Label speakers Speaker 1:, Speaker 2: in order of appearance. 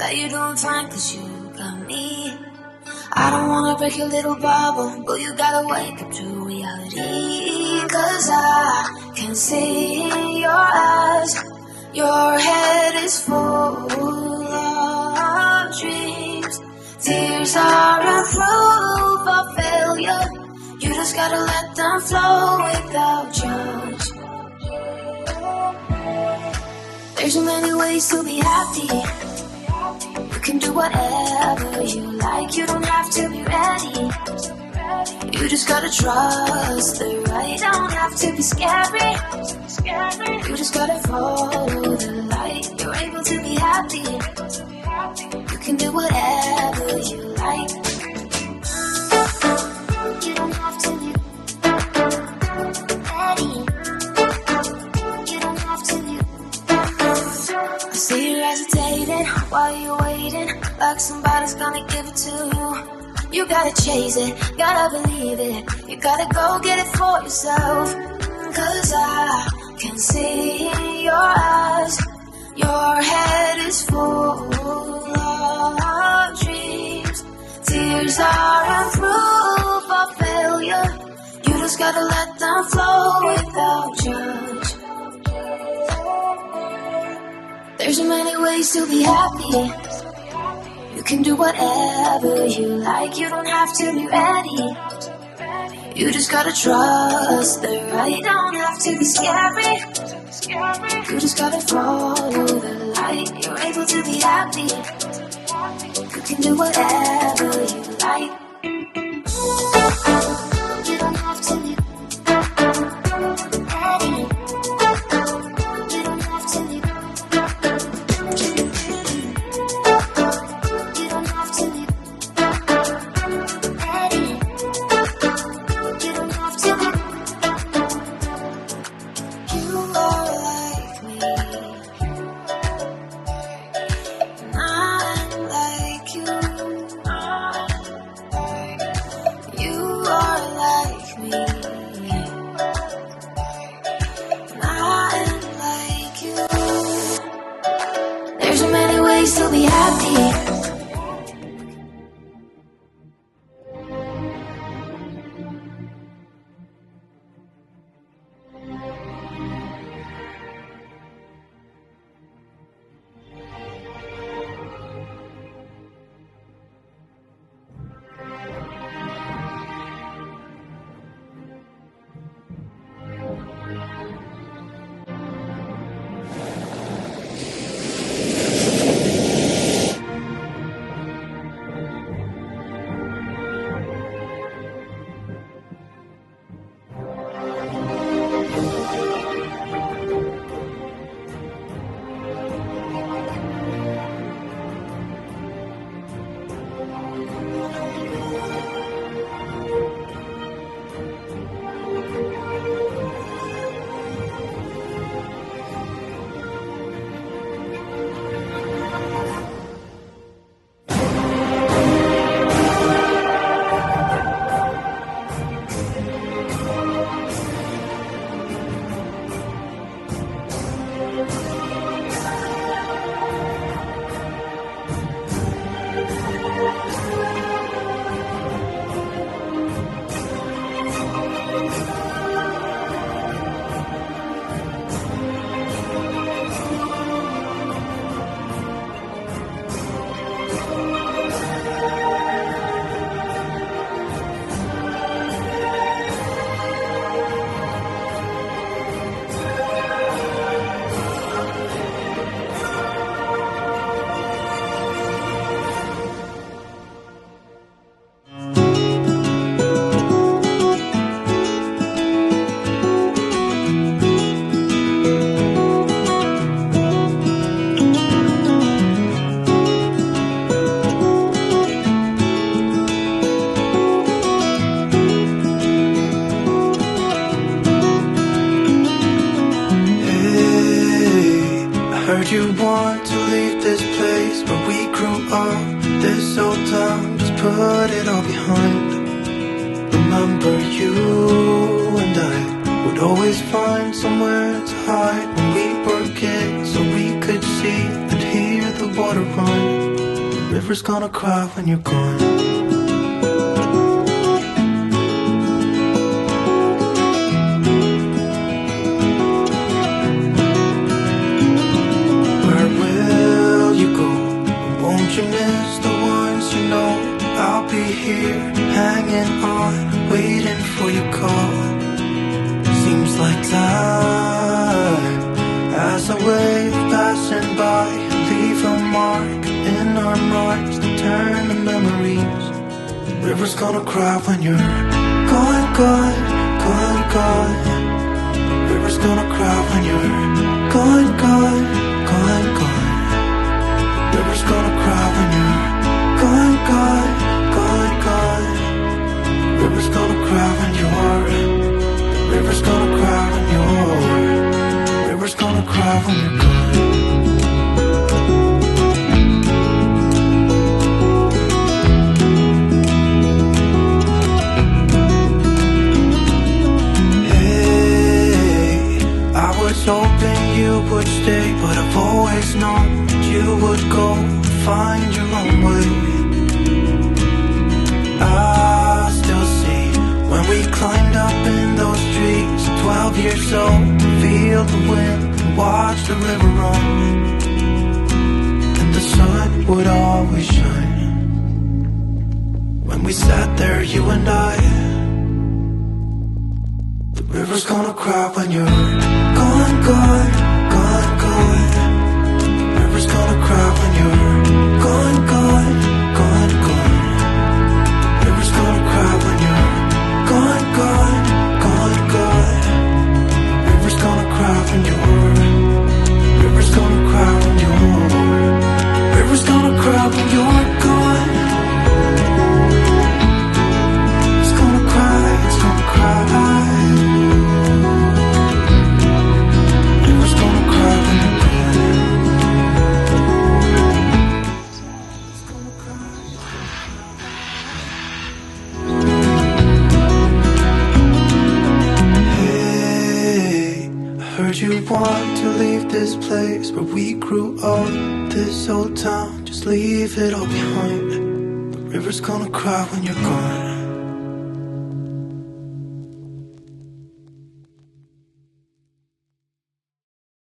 Speaker 1: that you're doing fine, 'cause you got me. I don't wanna break your little bubble, but you gotta wake up to reality. 'Cause I can see in your eyes, your head is full of dreams. Tears are a proof of failure. You just gotta let them flow without judge. There's so many ways to be happy. You can do whatever you like. You don't have to be ready. You just gotta trust the right. Don't have to be scary. You just gotta follow the light. You're able to be happy. You can do whatever you like. You don't have to be ready. You don't have to be. I see you hesitating while you're waiting, like somebody's gonna give it to you. You gotta chase it, gotta believe it. You gotta go get it for yourself. 'Cause I can see in your eyes, your head is full of dreams. Tears are a proof of failure. You just gotta let them flow without judge. There's so many ways to be happy. You can do whatever you like. You don't have to be ready. You just gotta trust the right. Don't have to be scary. You just gotta follow the light. You're able to be happy. You can do whatever you like. You don't have to be ready. You don't have to be. You don't have to be ready. You don't have to be. You are like me, and I'm like you. You are like me, and I'm like you. There's so many ways to be happy.
Speaker 2: Heard you want to leave this place where we grew up. This old town, just put it all behind. Remember you and I would always find somewhere to hide when we were kids, so we could see and hear the water run. river's gonna cry when you're gone. Where will you go? Won't you miss the ones you know? I'll be here, hanging on, waiting for your call. Seems like time, as I wave passing by, leave a mark in our marks to turn to memories. River's gonna cry when you're gone, gone, gone, gone. River's gonna cry when you're gone, gone, gone, gone. River's gonna cry when you're gone, gone, gone, gone. River's gonna cry when you're. River's gonna cry when you're. River's gonna cry when you're gone. Hoping you would stay, but I've always known that you would go find your own way. I still see when we climbed up in those trees, 12 years old, feel the wind and watch the river run, and the sun would always shine. When we sat there, you and I. The river's gonna cry when you're gone, gone, gone, gone. River's gonna cry when you're gone, gone, gone, gone. River's gonna cry when you're gone, gone, gone, gone. River's gonna cry when you're. River's gonna cry when you're. River's gonna cry when you're gone. It's gonna cry, it's gonna cry. You want to leave this place where we grew up, this old town, just leave it all behind. The river's gonna cry when you're gone.